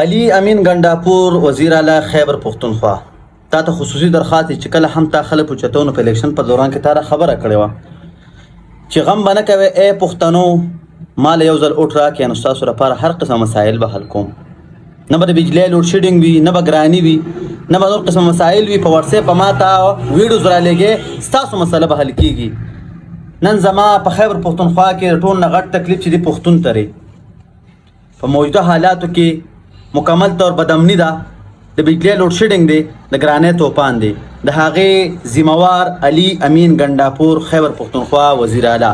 علي امین ګنډاپور وزیر اعلی خیبر پښتونخوا تا ته خصوصي درخواست چې کله هم تا خلک اوچتونو په الیکشن په دوران کې تا خبره کړې وه چې غم به نه کوې ای پښتنو ما له یو ځل اوټ راکړې نو ستاسو لپاره هر قسمه مسایل به حل کوم نه به د بجلۍ لوډ شیډینګ وي نه به ګراني وي نه به نور قسمه مسایل وي په وټساپ په ما ته ویډیوز رالیږې ستاسو مسله به حل کیږي نن زما په خیبر پښتونخوا کې د ټول نه غټ تکلیف چې دی پښتون ته دی په موجوده حالاتو کې مکمل طور بدامني ده د بجلۍ لوډ شیډینګ دی د ګرانۍ توپان دی د هغې ذمہوار علي امین ګنډاپور خیبر پښتونخوا وزیر اعلی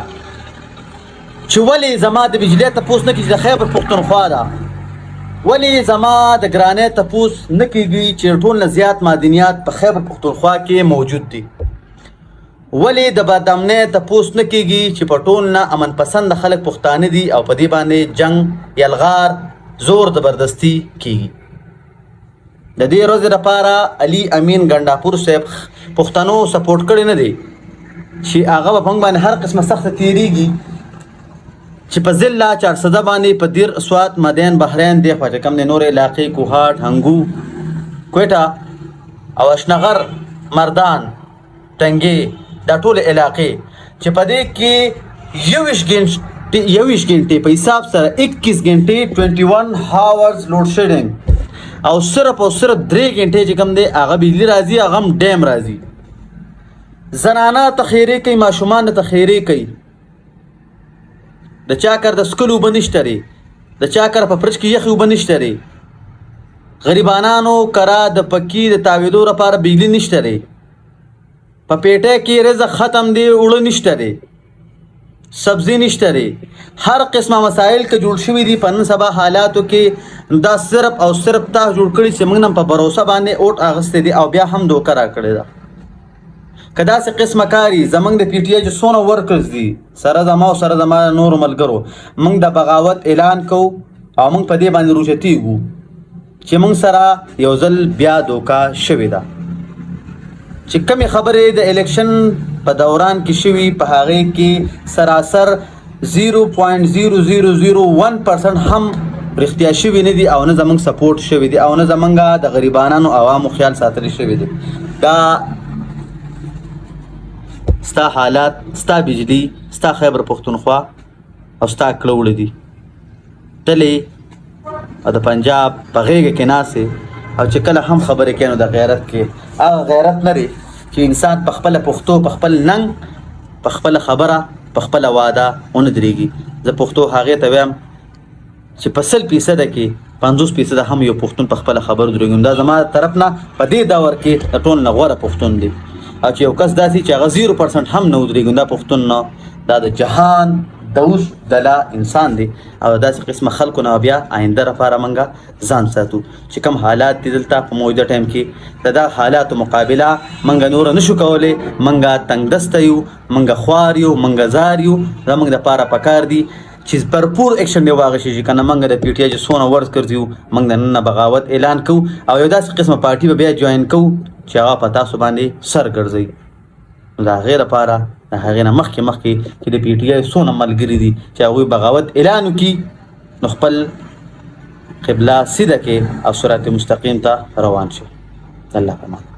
چې ولې زما د بجلۍ تپوس نه کېږي د خیبر پښتونخوا ده ولې زما د ګرانۍ تپوس نه کېږي چې ټول نه زیات معدنیات په خیبر پښتونخوا کې موجود دي ولې د بدامنۍ تپوس نه کېږي چې په ټول نه امن پسند خلک پښتانه دي او په دې باندې جنګ یلغار زور زبردستی کیږي د دې ورځې لپاره علي امین ګنډاپور صاحب پښتنو سپورټ کړی نه دی چې هغه به په باندې هر قسمه سخته تیریږي چې په ضلع 400 باندې په دیر اسوات مدین بحرین دی خوا چې کوم دی نور علاقې کوهاټ هنګو کویټه او اشنغر مردان ټنګې دا ټول علاقې چې په دې کې 21 घंटे په حساب سره 21 घंटे 21 هاورز لوډ شیډینګ او صرف 3 घंटे چې کوم دی هغه بجلی راځي هغه هم ډیم راځي زنانه تخیری کوي ماشومان تخیری کوي د چاکر د سکلو بنشتري د چاکر په پرچ کې یخي وبنشتري غریبانانو کرا د پکی د تاویدو لپاره بجلی نشتري په پیټه کې رزق ختم دی وړ نشتري سبزی نشتري هر قسمه مسائل که جوړ شوي دي په نن سبا حالاتو کې دا صرف او صرف تا جوړ کړي چې موږ نن په باور باندې اوټ اغستې دي او بیا هم دوکه راکړې ده که داسې قسمه کاري زموږ د پی ټي آی چې څونه ورکرز دي سره زما او سره زما نورو ملګرو موږ د بغاوت اعلان کوو او موږ په دې باندې روچتیږو چې موږ سره یو ځل بیا دوکه شوې ده چې کمې خبرې د الیکشن په دوران کې شوي په هغې کې سراسر 0.0001% هم رښتیا شوي نه دي او نه زموږ سپورټ شوي دي او نه زموږ د غریبانانو عوامو خیال ساتلی شوي دي دا ستا حالات ستا بجلی ستا خیبر پښتونخوا او ستا کړه دي تلې او د پنجاب په غېږه کې ناسې او چې کله هم خبرې کوي نو د غیرت کې هغه غیرت لري چې انسان په خپله پښتو په خپل ننګ په خپله خبره په خپله واده ونه درېږي زه پښتو هغې ته وایم چې په 100% کې 50% هم یو پښتون په خپله خبرو درېږي دا زما طرف نه په دې دور کې د ټول نه غوره پښتون دی او چې یو کس داسې چې هغه 0% هم نه ودرېږي دا پښتون نه دا د جهان د اوس دلا انسان دی او داسې قسمه خلکو نه بیا آینده لپاره موږ ځان ساتو چې کوم حالات دي دلته په موجوده ټایم کې د دغه حالاتو مقابله موږ نور نشو کولی موږ تنګدسته یو موږ خوار یو موږ زار یو زموږ دپاره پکار دي چې بھرپور ایکشن دی واخیستل شي که نه موږ د پی ټي آی چې څونه ورکرز یو موږ د نن نه بغاوت اعلان کوو او یو داسې قسمه پارټي به بیا جوین کوو چې هغه په تاسو باندې سر ګرځوي نو د هغې لپاره د هغې نه مخکې چې د پی ټي آی څونه ملګري دي چې هغوی بغاوت اعلان وکړي نو خپل قبله سیده کې او صراط مستقیم ته روان شي الله پامان